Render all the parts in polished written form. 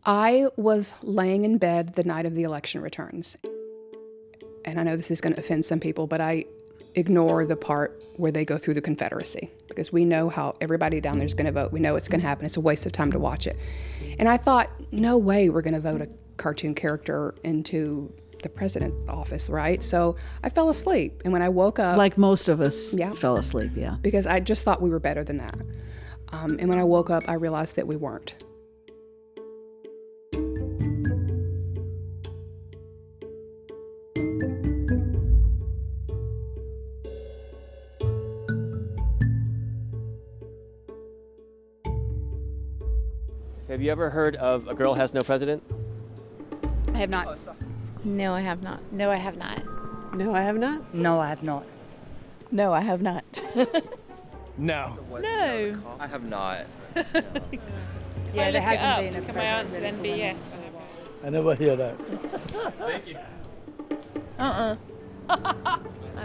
I was laying in bed the night of the election returns. And I know this is going to offend some people, but I ignore the part where they go through the Confederacy because we know how everybody down there is going to vote. We know it's going to happen. It's a waste of time to watch it. And I thought, no way we're going to vote a cartoon character into the president's office, right? So I fell asleep. And when I woke up... Like most of us fell asleep, yeah. Because I just thought we were better than that. And when I woke up, I realized that we weren't. Have you ever heard of A Girl Has No President? I have not. No, I have not. No, I have not. No, I have not. No, I have not. No, I have not. No. No. I have not. Yeah, there hasn't been a Can my answer then be yes? I never hear that. Thank you. I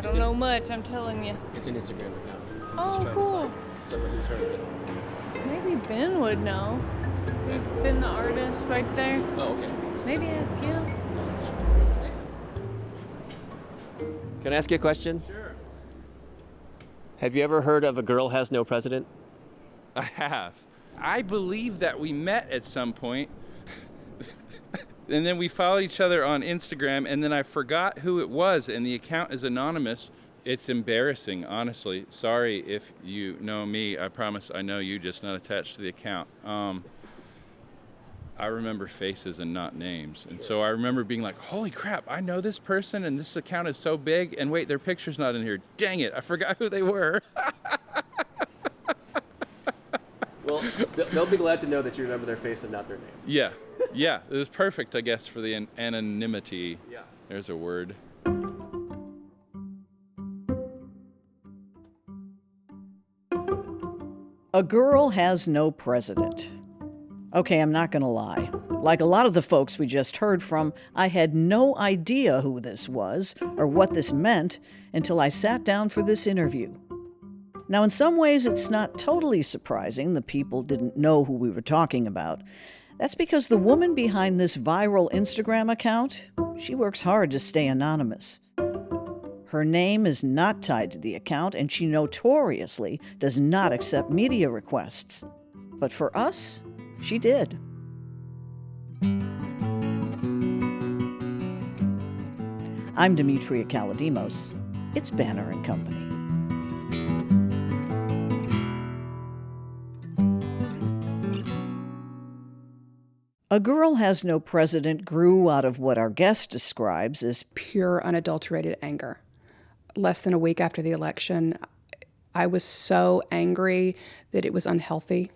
don't know much, I'm telling you. It's an Instagram account. Oh, cool. Someone who's heard of it. Maybe Ben would know. He's been the artist right there. Oh, okay. Maybe ask him. Can I ask you a question? Sure. Have you ever heard of A Girl Has No President? I have. I believe that we met at some point, and then we followed each other on Instagram, and then I forgot who it was, and the account is anonymous. It's embarrassing, honestly. Sorry if you know me. I promise I know you, just not attached to the account. I remember faces and not names. And so I remember being like, holy crap, I know this person, and this account is so big, and wait, their picture's not in here. Dang it, I forgot who they were. Well, they'll be glad to know that you remember their face and not their name. Yeah, it was perfect, I guess, for the anonymity. Yeah. There's a word. A Girl Has No President. Okay, I'm not going to lie. Like a lot of the folks we just heard from, I had no idea who this was or what this meant until I sat down for this interview. Now, in some ways, it's not totally surprising the people didn't know who we were talking about. That's because the woman behind this viral Instagram account, she works hard to stay anonymous. Her name is not tied to the account, and she notoriously does not accept media requests. But for us, she did. I'm Demetria Kalodimos. It's Banner and Company. A Girl Has No President grew out of what our guest describes as Pure, unadulterated anger. Less than a week after the election, I was so angry that it was unhealthy,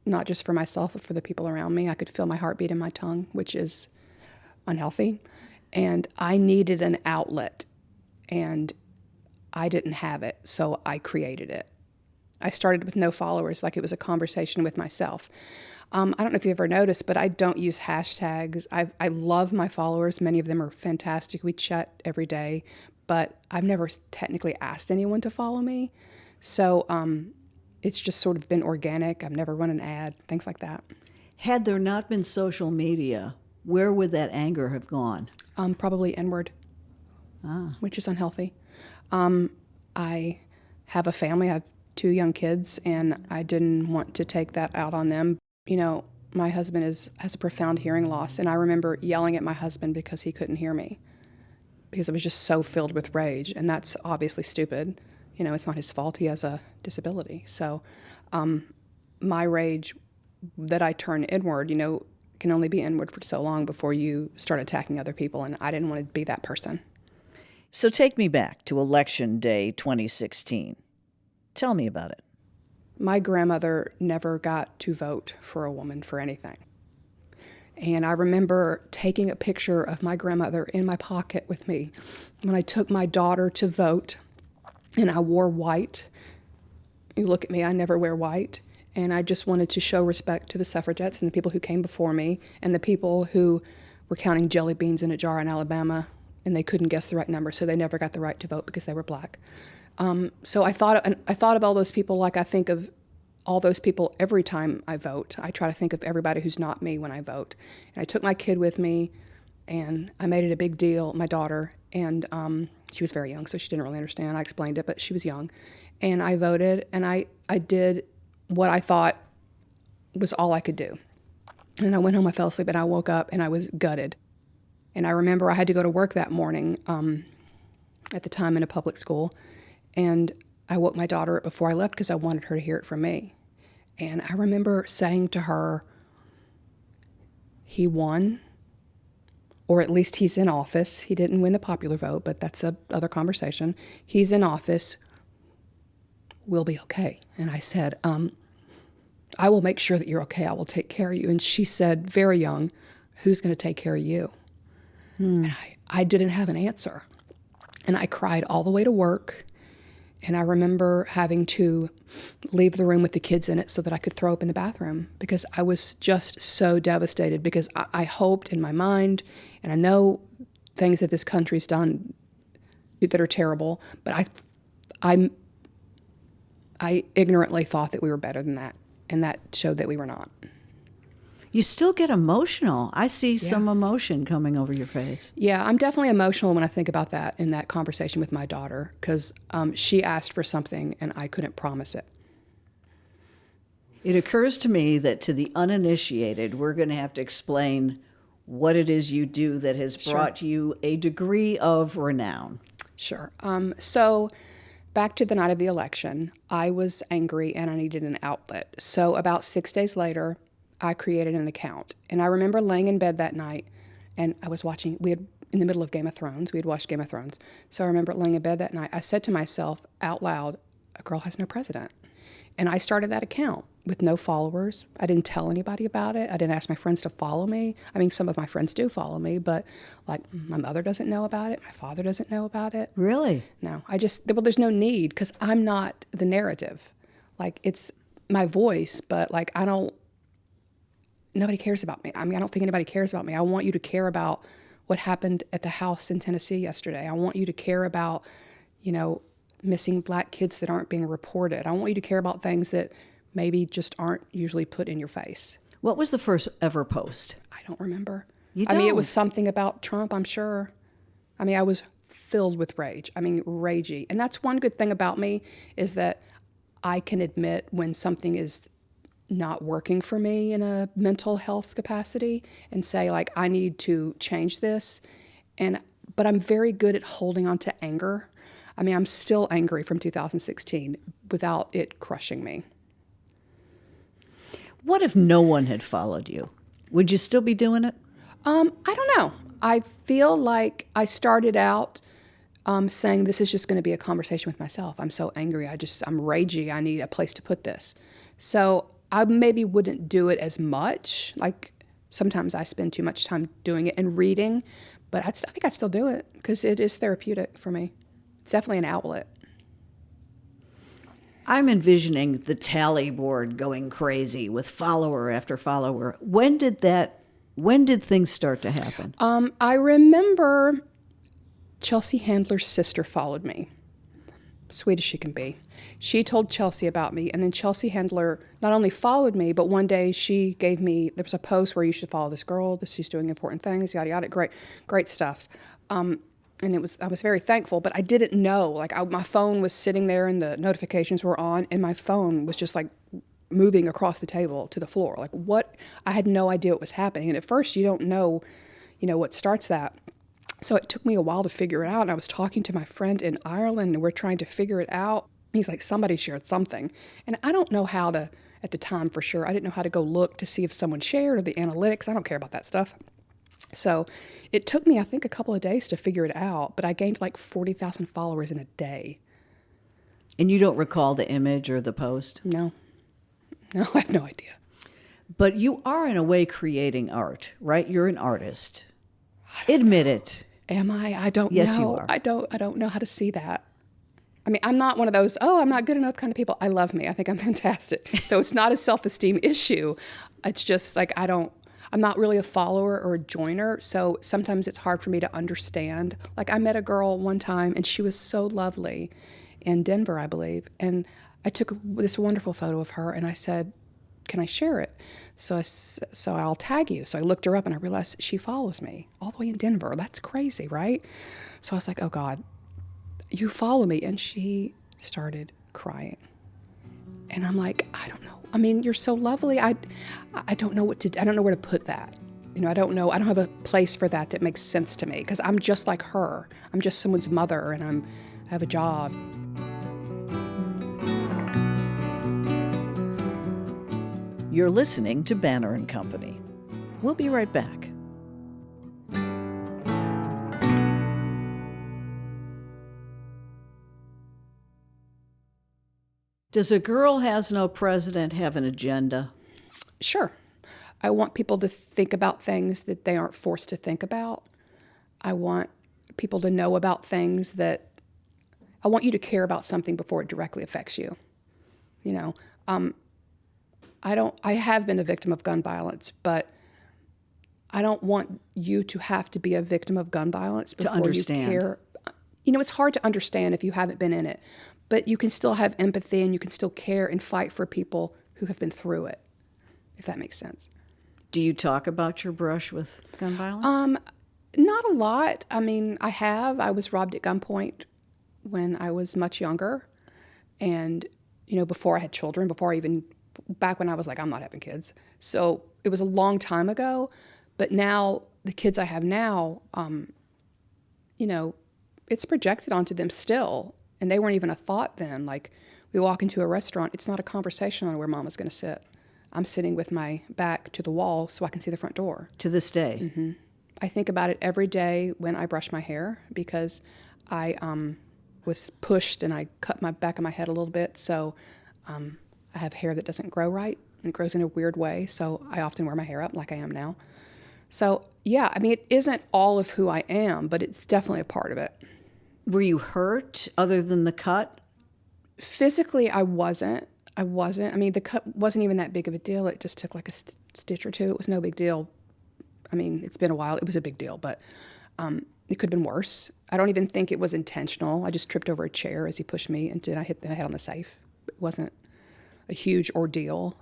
not just for myself, but for the people around me. I could feel my heartbeat in my tongue, which is unhealthy. And I needed an outlet, and I didn't have it, so I created it. I started with no followers, like it was a conversation with myself. I don't know if you ever noticed, but I don't use hashtags. I love my followers. Many of them are fantastic. We chat every day, but I've never technically asked anyone to follow me. So it's just sort of been organic. I've never run an ad, things like that. had there not been social media, where would that anger have gone? Probably inward, which is unhealthy. I have a family. I have 2 young kids, and I didn't want to take that out on them. You know, my husband has a profound hearing loss, and I remember yelling at my husband because he couldn't hear me, because I was just so filled with rage, and that's obviously stupid. You know, it's not his fault. He has a disability. So my rage that I turn inward, you know, can only be inward for so long before you start attacking other people, and I didn't want to be that person. So take me back to Election Day 2016. Tell me about it. My grandmother never got to vote for a woman for anything. And I remember taking a picture of my grandmother in my pocket with me when I took my daughter to vote, and I wore white. You look at me, I never wear white. And I just wanted to show respect to the suffragettes and the people who came before me and the people who were counting jelly beans in a jar in Alabama, and they couldn't guess the right number, so they never got the right to vote because they were black. So I thought of all those people like I think of all those people every time I vote. I try to think of everybody who's not me when I vote. And I took my kid with me, and I made it a big deal, my daughter, and she was very young, so she didn't really understand. I explained it, but she was young. And I voted, and I did what I thought was all I could do. And I went home, I fell asleep, and I woke up, and I was gutted. And I remember I had to go to work that morning, at the time in a public school, and I woke my daughter up before I left because I wanted her to hear it from me. And I remember saying to her, he won, or at least he's in office. He didn't win the popular vote, but that's another conversation. He's in office. We'll be okay. And I said, I will make sure that you're okay. I will take care of you. And she said, very young, who's going to take care of you? And I didn't have an answer. And I cried all the way to work. And I remember having to leave the room with the kids in it so that I could throw up in the bathroom, because I was just so devastated, because I hoped in my mind, and I know things that this country's done that are terrible, but I ignorantly thought that we were better than that, and that showed that we were not. You still get emotional. I see some emotion coming over your face. Yeah, I'm definitely emotional when I think about that in that conversation with my daughter, because she asked for something and I couldn't promise it. It occurs to me that to the uninitiated, we're going to have to explain what it is you do that has brought you a degree of renown. Sure. So back to the night of the election, I was angry and I needed an outlet. So about 6 days later, I created an account. And I remember laying in bed that night, and I was watching, in the middle of Game of Thrones, we had watched Game of Thrones. So I remember laying in bed that night, I said to myself out loud, a girl has no president. And I started that account with no followers. I didn't tell anybody about it. I didn't ask my friends to follow me. I mean, some of my friends do follow me, but like my mother doesn't know about it. My father doesn't know about it. Really? No, there's no need, because I'm not the narrative. Like, it's my voice, but like, nobody cares about me. I mean, I don't think anybody cares about me. I want you to care about what happened at the house in Tennessee yesterday. I want you to care about, missing black kids that aren't being reported. I want you to care about things that maybe just aren't usually put in your face. What was the first ever post? I don't remember. You I mean, it don't? was something about Trump, I'm sure. I mean, I was filled with rage. I mean, ragey. And that's one good thing about me, is that I can admit when something is not working for me in a mental health capacity and say, like, I need to change this. But I'm very good at holding on to anger. I mean, I'm still angry from 2016 without it crushing me. What if no one had followed you? Would you still be doing it? I don't know. I feel like I started out saying this is just going to be a conversation with myself. I'm so angry. I'm ragey. I need a place to put this. So I maybe wouldn't do it as much. Like, sometimes I spend too much time doing it and reading, but I think I'd still do it because it is therapeutic for me. It's definitely an outlet. I'm envisioning the tally board going crazy with follower after follower. When did things start to happen? I remember Chelsea Handler's sister followed me. Sweet as she can be. She told Chelsea about me, and then Chelsea Handler not only followed me, but one day she gave me, there was a post where you should follow this girl, she's doing important things, yada, yada, great stuff. And I was very thankful, but I didn't know, like my phone was sitting there and the notifications were on, and my phone was just like moving across the table to the floor. Like, what? I had no idea what was happening. And at first you don't know, what starts that. So it took me a while to figure it out. And I was talking to my friend in Ireland, and we're trying to figure it out. He's like, somebody shared something. And I don't know how to, at the time for sure, I didn't know how to go look to see if someone shared or the analytics. I don't care about that stuff. So it took me, I think, a couple of days to figure it out, but I gained like 40,000 followers in a day. And you don't recall the image or the post? No, I have no idea. But you are, in a way, creating art, right? You're an artist. Admit it. Am I? I don't know. Yes, you are. I don't know how to see that. I mean, I'm not one of those, I'm not good enough kind of people. I love me. I think I'm fantastic. So it's not a self-esteem issue. It's just like I'm not really a follower or a joiner, so sometimes it's hard for me to understand. Like, I met a girl one time, and she was so lovely in Denver, I believe, and I took this wonderful photo of her and I said, can I share it? So I'll tag you. So I looked her up and I realized she follows me all the way in Denver. That's crazy, right? So I was like, oh God, you follow me. And she started crying. And I'm like, I don't know. I mean, you're so lovely. I don't know I don't know where to put that. I don't know. I don't have a place for that makes sense to me because I'm just like her. I'm just someone's mother and I have a job. You're listening to Banner and Company. We'll be right back. Does A Girl Has No President have an agenda? Sure. I want people to think about things that they aren't forced to think about. I want people to know about things I want you to care about something before it directly affects you. I have been a victim of gun violence, but I don't want you to have to be a victim of gun violence before you care. It's hard to understand if you haven't been in it, but you can still have empathy and you can still care and fight for people who have been through it, if that makes sense. Do you talk about your brush with gun violence? Not a lot. I mean, I was robbed at gunpoint when I was much younger. And, before I had children, back when I was like, I'm not having kids. So it was a long time ago. But now, the kids I have now, it's projected onto them still. And they weren't even a thought then. Like, we walk into a restaurant, it's not a conversation on where mama's going to sit. I'm sitting with my back to the wall so I can see the front door. To this day? Mm-hmm. I think about it every day when I brush my hair because I was pushed and I cut my back of my head a little bit. So I have hair that doesn't grow right and it grows in a weird way. So I often wear my hair up like I am now. So yeah, I mean, it isn't all of who I am, but it's definitely a part of it. Were you hurt other than the cut? Physically, I wasn't. I mean, the cut wasn't even that big of a deal. It just took like a stitch or two. It was no big deal. I mean, it's been a while. It was a big deal, but it could have been worse. I don't even think it was intentional. I just tripped over a chair as he pushed me, and I hit my head on the safe. It wasn't a huge ordeal.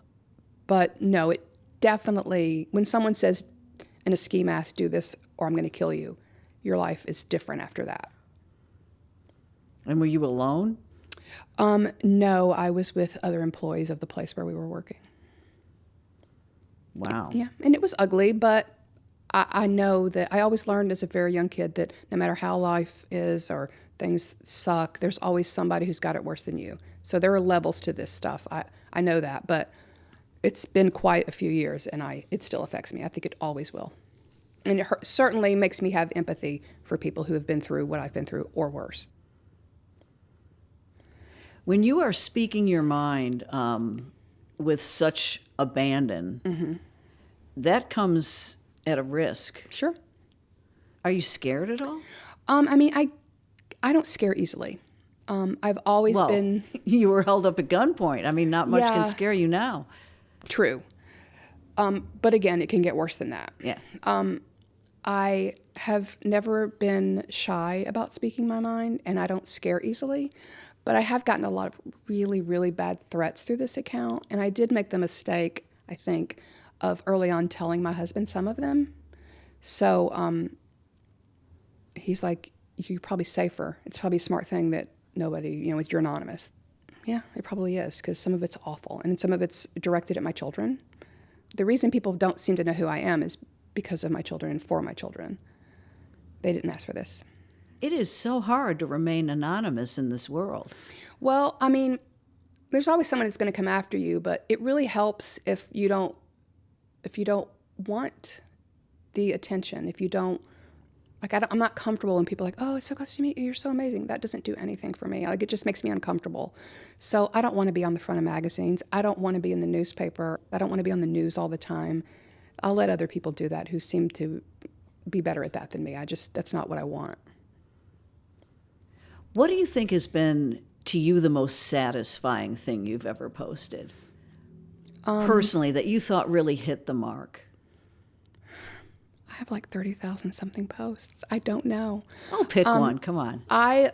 But no, it definitely, when someone says in a ski mask, do this or I'm going to kill you, your life is different after that. And were you alone? No, I was with other employees of the place where we were working. Wow. Yeah, and it was ugly, but I know that I always learned as a very young kid that no matter how life is or things suck, there's always somebody who's got it worse than you. So there are levels to this stuff. I know that, but it's been quite a few years, and it still affects me. I think it always will. And it certainly makes me have empathy for people who have been through what I've been through or worse. When you are speaking your mind with such abandon, mm-hmm. that comes at a risk. Sure. Are you scared at all? I mean, I don't scare easily. I've always been... You were held up at gunpoint. I mean, not much can scare you now. True. But again, it can get worse than that. Yeah. I have never been shy about speaking my mind, and I don't scare easily. But I have gotten a lot of really, really bad threats through this account, and I did make the mistake, I think, of early on telling my husband some of them. So he's like, you're probably safer. It's probably a smart thing that nobody, you're anonymous. Yeah, it probably is, because some of it's awful, and some of it's directed at my children. The reason people don't seem to know who I am is because of my children and for my children. They didn't ask for this. It is so hard to remain anonymous in this world. Well, I mean, there's always someone that's going to come after you, but it really helps if you don't want the attention. If you don't, I'm not comfortable when people are like, oh, it's so nice to meet you. You're so amazing. That doesn't do anything for me. It just makes me uncomfortable. So I don't want to be on the front of magazines. I don't want to be in the newspaper. I don't want to be on the news all the time. I'll let other people do that who seem to be better at that than me. That's not what I want. What do you think has been, to you, the most satisfying thing you've ever posted? Personally, that you thought really hit the mark? I have like 30,000 something posts. I don't know. Oh, pick one. Come on.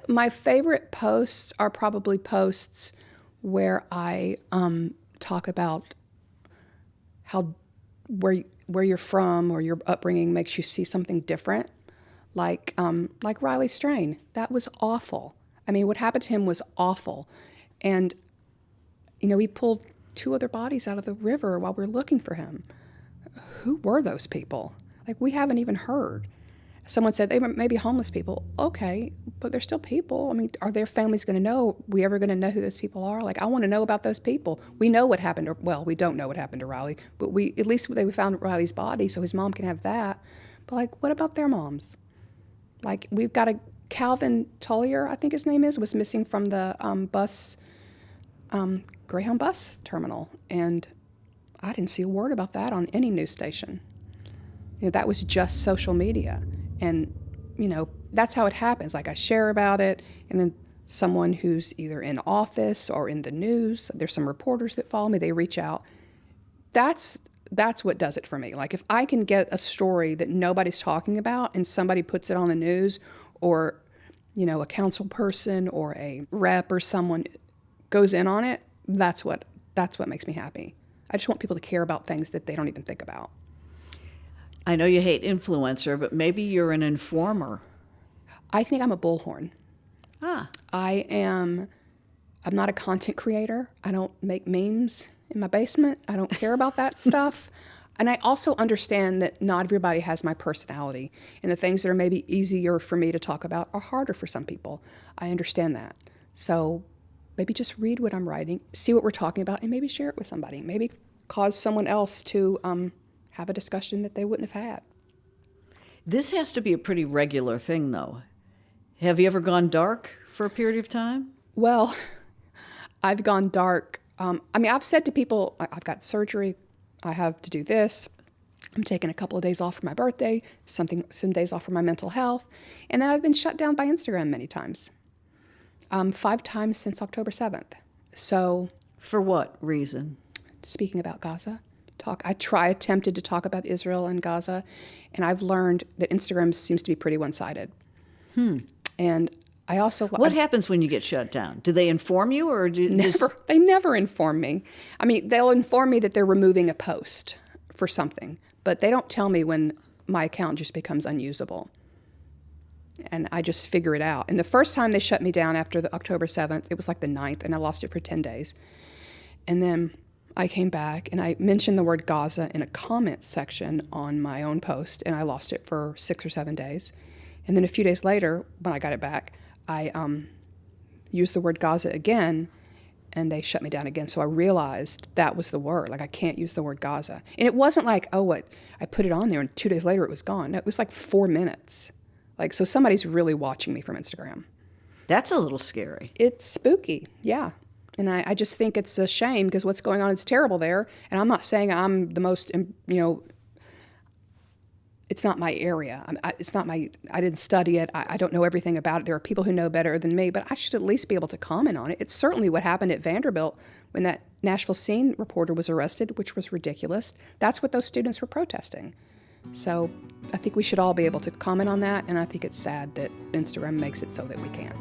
My favorite posts are probably posts where I talk about how where you're from or your upbringing makes you see something different, like Riley Strain. That was awful. I mean, what happened to him was awful, and he pulled 2 other bodies out of the river while we were looking for him. Who were those people? Like, we haven't even heard. Someone said they may be homeless people. Okay, but they're still people. I mean, are their families going to know? We ever going to know who those people are? Like, I want to know about those people. We know what happened we don't know what happened to Riley, but at least we found Riley's body so his mom can have that. But, like, what about their moms? Like, we've got a Calvin Tullier, I think his name was missing from the Greyhound bus terminal, and I didn't see a word about that on any news station. That was just social media. And, that's how it happens. Like, I share about it, and then someone who's either in office or in the news, there's some reporters that follow me, they reach out. That's what does it for me. Like, if I can get a story that nobody's talking about and somebody puts it on the news, or, a council person or a rep or someone goes in on it, that's what makes me happy. I just want people to care about things that they don't even think about. I know you hate influencer, but maybe you're an informer. I think I'm a bullhorn. I'm not a content creator. I don't make memes in my basement. I don't care about that stuff. And I also understand that not everybody has my personality, and the things that are maybe easier for me to talk about are harder for some people. I understand that. So maybe just read what I'm writing, see what we're talking about, and maybe share it with somebody. Maybe cause someone else to have a discussion that they wouldn't have had. This has to be a pretty regular thing, though. Have you ever gone dark for a period of time? Well, I've gone dark. I've said to people, I've got surgery, I have to do this, I'm taking a couple of days off for my birthday, some days off for my mental health, and then I've been shut down by Instagram many times. 5 times since October 7th. So, for what reason? Speaking about Gaza, I attempted to talk about Israel and Gaza, and I've learned that Instagram seems to be pretty one-sided. And I also... What happens when you get shut down? Do they inform you, or They never inform me. I mean, they'll inform me that they're removing a post for something, but they don't tell me when my account just becomes unusable. And I just figure it out. And the first time they shut me down after the October 7th, it was like the 9th, and I lost it for 10 days. And then I came back, and I mentioned the word Gaza in a comment section on my own post, and I lost it for 6 or 7 days. And then a few days later, when I got it back, I used the word Gaza again, and they shut me down again. So I realized that was the word. Like, I can't use the word Gaza. And it wasn't like, I put it on there, and 2 days later it was gone. It was like 4 minutes. Like, so somebody's really watching me from Instagram. That's a little scary. It's spooky, yeah. And I just think it's a shame because what's going on is terrible there. And I'm not saying I'm the most, it's not my area. I didn't study it. I don't know everything about it. There are people who know better than me, but I should at least be able to comment on it. It's certainly what happened at Vanderbilt when that Nashville Scene reporter was arrested, which was ridiculous. That's what those students were protesting. So I think we should all be able to comment on that, and I think it's sad that Instagram makes it so that we can't.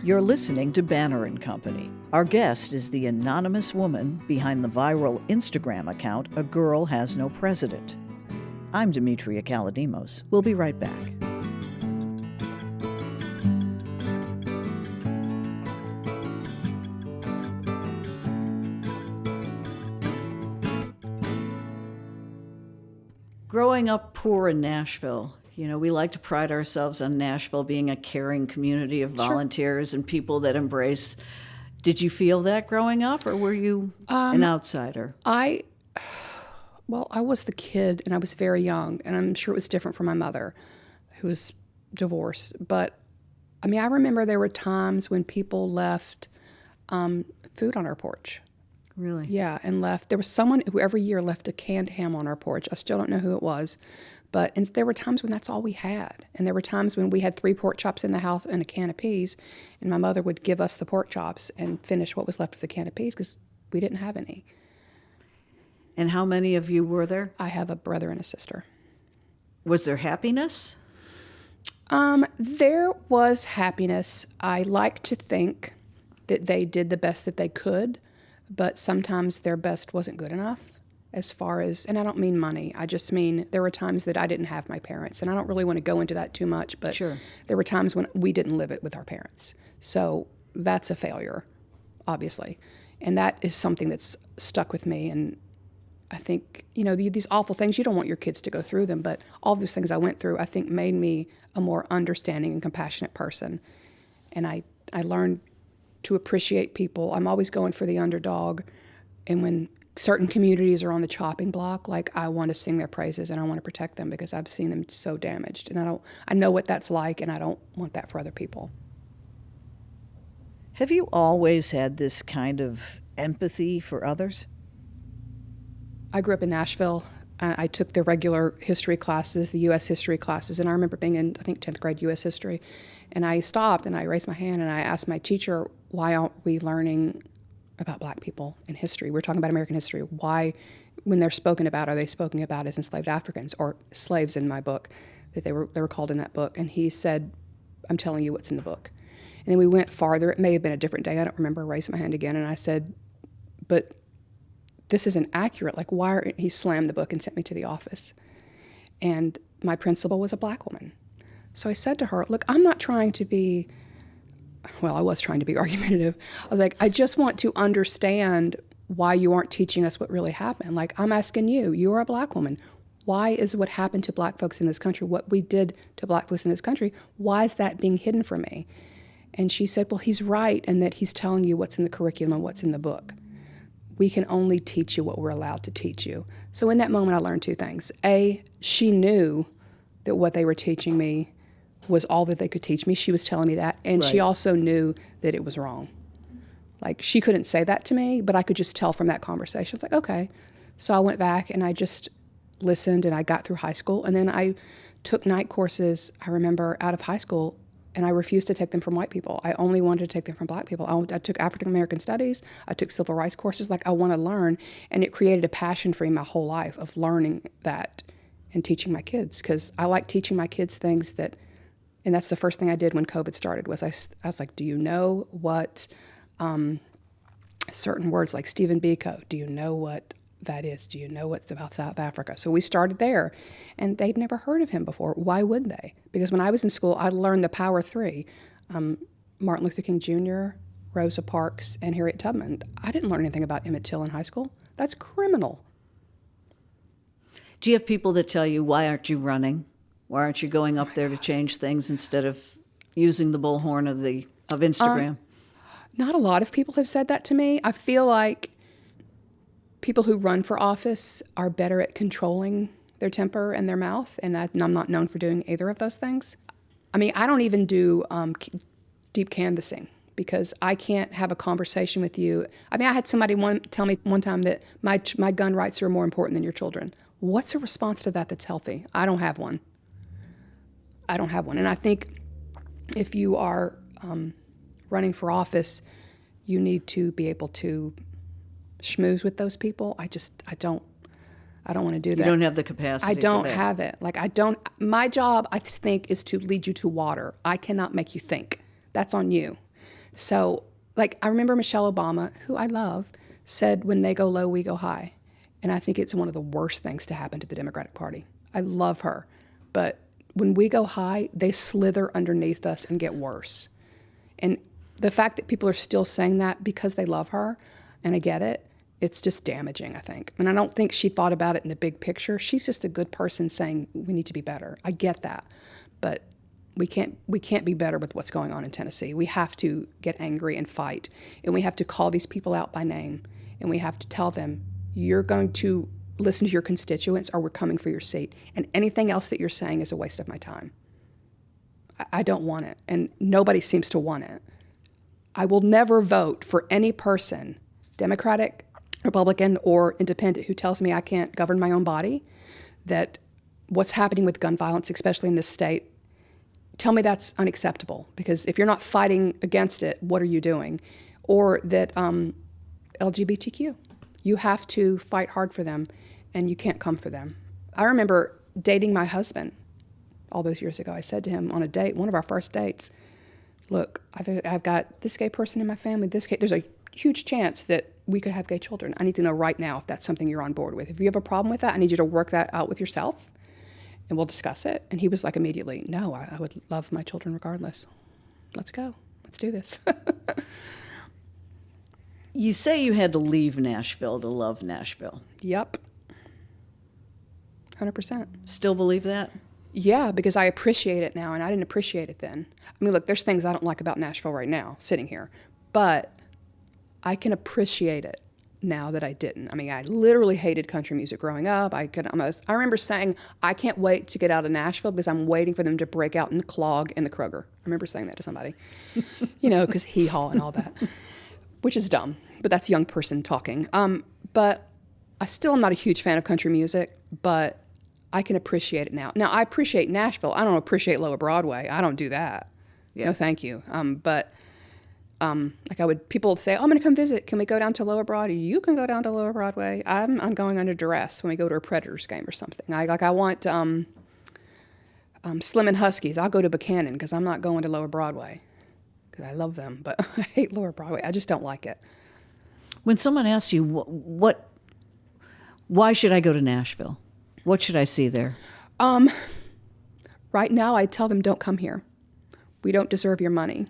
You're listening to Banner and Company. Our guest is the anonymous woman behind the viral Instagram account, A Girl Has No President. I'm Demetria Kalodimos. We'll be right back. Growing up poor in Nashville, we like to pride ourselves on Nashville being a caring community of volunteers and people that embrace. Did you feel that growing up, or were you an outsider? I was the kid, and I was very young, and I'm sure it was different for my mother, who was divorced. But, I remember there were times when people left food on our porch. Really? Yeah, and there was someone who every year left a canned ham on our porch. I still don't know who it was. And there were times when that's all we had. And there were times when we had 3 pork chops in the house and a can of peas, and my mother would give us the pork chops and finish what was left of the can of peas because we didn't have any. And how many of you were there? I have a brother and a sister. Was there happiness? There was happiness. I like to think that they did the best that they could, but sometimes their best wasn't good enough as far as, and I don't mean money, I just mean there were times that I didn't have my parents, and I don't really want to go into that too much, but Sure. There were times when we didn't live it with our parents. So that's a failure, obviously. And that is something that's stuck with me, and I think, these awful things, you don't want your kids to go through them, but all those things I went through, I think, made me a more understanding and compassionate person. And I learned to appreciate people. I'm always going for the underdog. And when certain communities are on the chopping block, like, I want to sing their praises and I want to protect them because I've seen them so damaged. And I know what that's like, and I don't want that for other people. Have you always had this kind of empathy for others? I grew up in Nashville. I took the regular history classes, the U.S. history classes, and I remember being in, I think, 10th grade U.S. history. And I stopped and I raised my hand and I asked my teacher, why aren't we learning about black people in history? We're talking about American history. Why, when they're spoken about, are they spoken about as enslaved Africans or slaves in my book, that they were called in that book? And he said, I'm telling you what's in the book. And then we went farther. It may have been a different day. I don't remember. I raised my hand again and I said, but this isn't accurate. Like, he slammed the book and sent me to the office. And my principal was a black woman. So I said to her, look, I'm not trying to be, well, I was trying to be argumentative. I was like, I just want to understand why you aren't teaching us what really happened. Like, I'm asking you are a black woman. Why is what happened to black folks in this country, what we did to black folks in this country, why is that being hidden from me? And she said, well, he's right in that he's telling you what's in the curriculum and what's in the book. We can only teach you what we're allowed to teach you. So in that moment, I learned two things. A, she knew that what they were teaching me was all that they could teach me. She was telling me that. And she also knew that it was wrong. Like, she couldn't say that to me, but I could just tell from that conversation. I was like, okay. So I went back and I just listened and I got through high school. And then I took night courses, I remember, out of high school, and I refused to take them from white people. I only wanted to take them from black people. I took African American studies. I took civil rights courses. Like, I want to learn. And it created a passion for me my whole life of learning that and teaching my kids, because I like teaching my kids things that, and that's the first thing I did when COVID started, was I was like, do you know what certain words like Stephen Biko, do you know what that is? Do you know what's about South Africa? So we started there, and they'd never heard of him before. Why would they? Because when I was in school, I learned the Power Three, Martin Luther King Jr., Rosa Parks, and Harriet Tubman. I didn't learn anything about Emmett Till in high school. That's criminal. Do you have people that tell you, why aren't you running? Why aren't you going up there to change things instead of using the bullhorn of Instagram? Not a lot of people have said that to me. I feel like people who run for office are better at controlling their temper and their mouth, and I'm not known for doing either of those things. I mean, I don't even do deep canvassing because I can't have a conversation with you. I mean, I had somebody tell me one time that my gun rights are more important than your children. What's a response to that that's healthy? I don't have one. And I think if you are running for office, you need to be able to schmooze with those people. I don't want to do that. You don't have the capacity. I don't for that. have it. My job, I think, is to lead you to water. I cannot make you think. That's on you. So, I remember Michelle Obama, who I love, said, when they go low, we go high. And I think it's one of the worst things to happen to the Democratic Party. I love her. But when we go high, they slither underneath us and get worse. And the fact that people are still saying that because they love her, and I get it, it's just damaging, I think. And I don't think she thought about it in the big picture. She's just a good person saying we need to be better. I get that. But we can't be better with what's going on in Tennessee. We have to get angry and fight. And we have to call these people out by name. And we have to tell them, you're going to listen to your constituents or we're coming for your seat. And anything else that you're saying is a waste of my time. I don't want it. And nobody seems to want it. I will never vote for any person, Democratic, Republican, or independent, who tells me I can't govern my own body, that what's happening with gun violence, especially in this state, tell me that's unacceptable. Because if you're not fighting against it, what are you doing? Or that LGBTQ, you have to fight hard for them, and you can't come for them. I remember dating my husband, all those years ago. I said to him on a date, one of our first dates, look, I've got this gay person in my family, there's a huge chance that we could have gay children. I need to know right now if that's something you're on board with. If you have a problem with that, I need you to work that out with yourself, and we'll discuss it. And he was like immediately, no, I would love my children regardless. Let's go. Let's do this. You say you had to leave Nashville to love Nashville. Yep. 100%. Still believe that? Yeah, because I appreciate it now, and I didn't appreciate it then. I mean, look, there's things I don't like about Nashville right now, sitting here, but I can appreciate it now that I didn't. I mean, I literally hated country music growing up. I remember saying, I can't wait to get out of Nashville because I'm waiting for them to break out in the clog in the Kroger. I remember saying that to somebody, because hee-haw and all that, which is dumb, but that's a young person talking. But I still am not a huge fan of country music, but I can appreciate it now. Now, I appreciate Nashville. I don't appreciate Lower Broadway. I don't do that. Yeah. No, thank you. People would say, oh, I'm going to come visit. Can we go down to Lower Broadway? You can go down to Lower Broadway. I'm going under duress when we go to a Predators game or something. I want Slim and Huskies. I'll go to Buchanan because I'm not going to Lower Broadway because I love them, but I hate Lower Broadway. I just don't like it. When someone asks you, why should I go to Nashville? What should I see there? Right now, I tell them, don't come here. We don't deserve your money.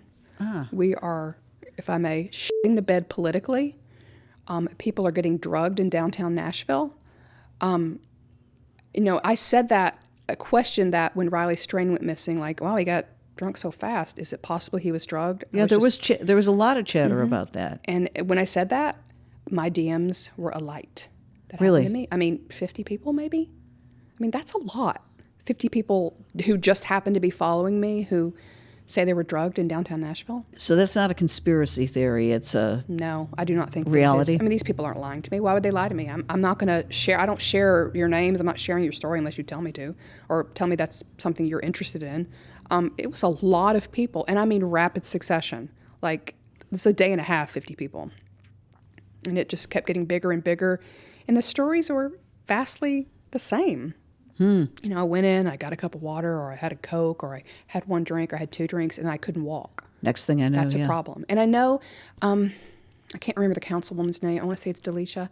We are, if I may, shitting the bed politically. People are getting drugged in downtown Nashville. I said that, questioned that when Riley Strain went missing, like, wow, he got drunk so fast. Is it possible he was drugged? Yeah, there was a lot of chatter about that. And when I said that, my DMs were alight. That Really? happened to me. I mean, 50 people maybe? I mean, that's a lot. 50 people who just happened to be following me who say they were drugged in downtown Nashville. So that's not a conspiracy theory. It's a No, I do not think that it reality. is. I mean, these people aren't lying to me. Why would they lie to me? I'm not going to share. I don't share your names. I'm not sharing your story unless you tell me to, or tell me that's something you're interested in. It was a lot of people, and I mean rapid succession. Like, it's a day and a half, 50 people. And it just kept getting bigger and bigger. And the stories were vastly the same. I went in, I got a cup of water, or I had a Coke, or I had one drink, or I had two drinks, and I couldn't walk. Next thing I know, That's a problem. And I know, I can't remember the councilwoman's name. I want to say it's Demetria.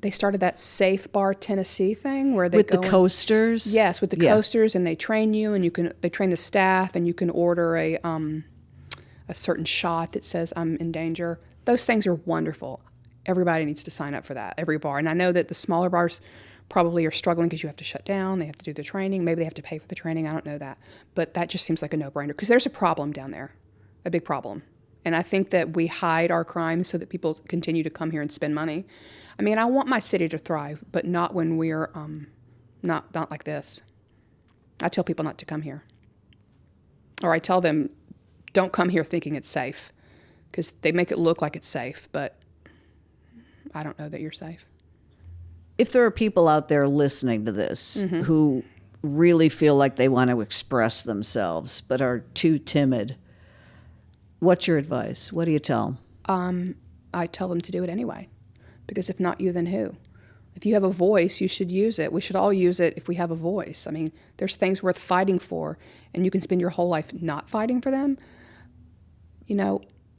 They started that Safe Bar Tennessee thing where they with go the coasters. Yes, with the coasters, and they train you, and they train the staff, and you can order a certain shot that says I'm in danger. Those things are wonderful. Everybody needs to sign up for that, every bar. And I know that the smaller bars probably are struggling because you have to shut down, they have to do the training, maybe they have to pay for the training, I don't know that. But that just seems like a no-brainer because there's a problem down there, a big problem. And I think that we hide our crimes so that people continue to come here and spend money. I mean, I want my city to thrive, but not when we're not like this. I tell people not to come here. Or I tell them, don't come here thinking it's safe, because they make it look like it's safe, but I don't know that you're safe. If there are people out there listening to this who really feel like they want to express themselves but are too timid, what's your advice? What do you tell them? I tell them to do it anyway, because if not you, then who? If you have a voice, you should use it. We should all use it if we have a voice. I mean, there's things worth fighting for, and you can spend your whole life not fighting for them.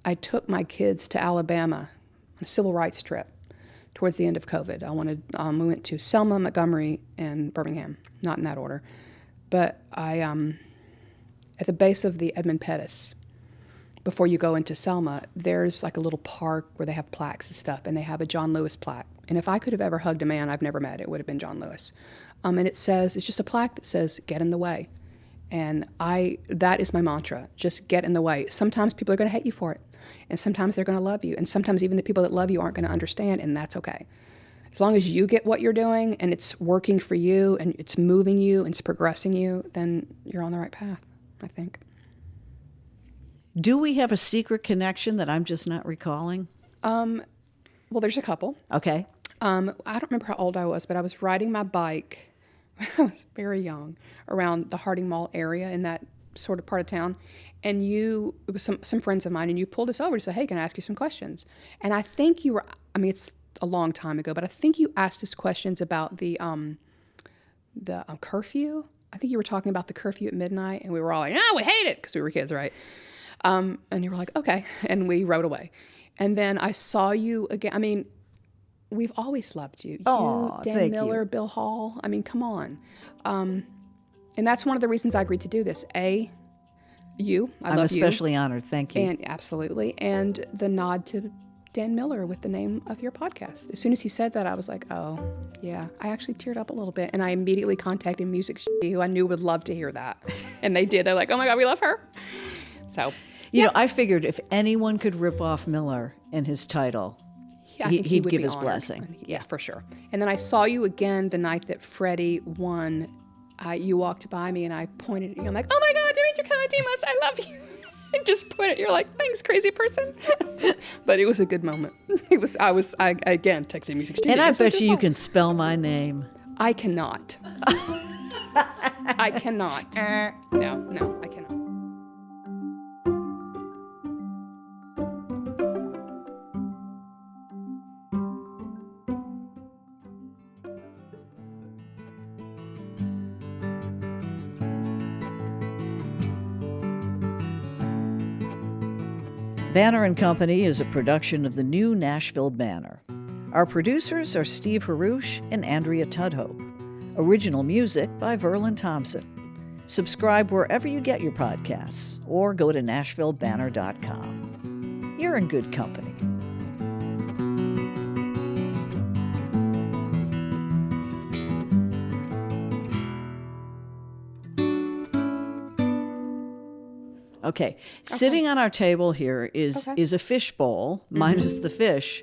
I took my kids to Alabama on a civil rights trip towards the end of COVID. We went to Selma, Montgomery, and Birmingham, not in that order. But at the base of the Edmund Pettus, before you go into Selma, there's like a little park where they have plaques and stuff, and they have a John Lewis plaque. And if I could have ever hugged a man I've never met, it would have been John Lewis. And it's just a plaque that says, get in the way. And that is my mantra, just get in the way. Sometimes people are going to hate you for it, and sometimes they're going to love you, and sometimes even the people that love you aren't going to understand, and that's okay. As long as you get what you're doing, and it's working for you, and it's moving you, and it's progressing you, then you're on the right path, I think. Do we have a secret connection that I'm just not recalling? Well, there's a couple. Okay. I don't remember how old I was, but I was riding my bike when I was very young around the Harding Mall area in that sort of part of town. And it was some friends of mine, and you pulled us over to say, hey, can I ask you some questions? And I think it's a long time ago, but I think you asked us questions about the curfew. I think you were talking about the curfew at midnight, and we were all like, we hate it, because we were kids, right? And you were like, okay, and we rode away. And then I saw you again. I mean, we've always loved you. Aw, Dan thank Miller, you. Bill Hall. I mean, come on. And that's one of the reasons I agreed to do this. I I'm love especially honored. Thank you. you. And absolutely. And the nod to Dan Miller with the name of your podcast. As soon as he said that, I was like, oh, yeah. I actually teared up a little bit. And I immediately contacted Music who I knew would love to hear that. And they did. They're like, oh my God, we love her. So, You know, I figured if anyone could rip off Miller in his title, I think he'd would give be his honored. blessing. Yeah, for sure. And then I saw you again the night that Freddie won. You walked by me and I pointed at you. I'm like, oh my God, Demetria Kalodimos, I love you. And just pointed. You're like, thanks, crazy person. But it was a good moment. I again texting Music. And I bet you can spell my name. I cannot. I cannot. No, I cannot. Banner and Company is a production of the new Nashville Banner. Our producers are Steve Haruch and Andrea Tudhope. Original music by Verlin Thompson. Subscribe wherever you get your podcasts or go to NashvilleBanner.com. You're in good company. Okay, sitting on our table here is a fish bowl, minus the fish.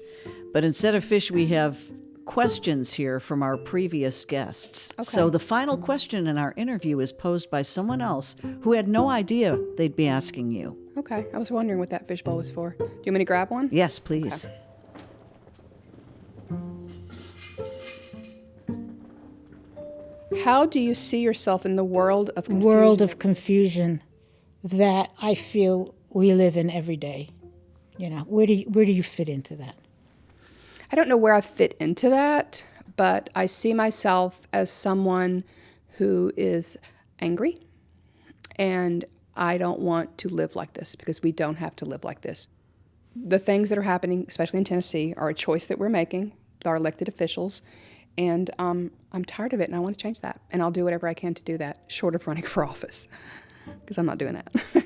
But instead of fish, we have questions here from our previous guests. So the final question in our interview is posed by someone else who had no idea they'd be asking you. Okay, I was wondering what that fishbowl was for. Do you want me to grab one? Yes, please. How do you see yourself in the world of confusion? World of confusion that I feel we live in every day. You know, where do you fit into that? I don't know where I fit into that, but I see myself as someone who is angry, and I don't want to live like this because we don't have to live like this. The things that are happening, especially in Tennessee, are a choice that we're making with our elected officials, and I'm tired of it, and I want to change that, and I'll do whatever I can to do that, short of running for office, because I'm not doing that.